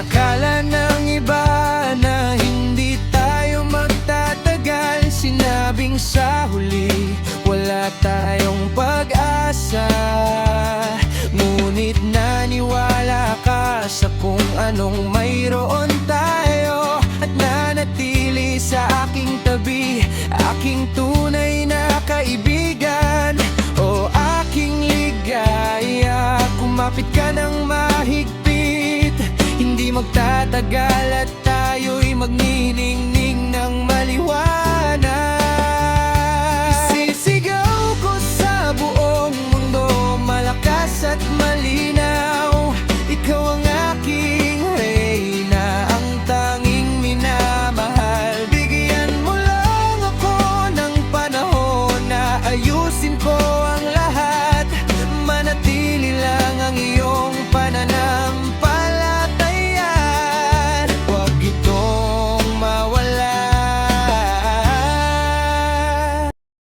Inakala ng iba na hindi tayo magtatagal. Sinabing sa huli wala tayong pag-asa. Ngunit naniwala ka sa kung anong mayroon tayo, at nanatili sa aking tabi, aking tunay na kaibigan. O aking ligaya, kumapit ka ng mahigpit, hindi magtatagal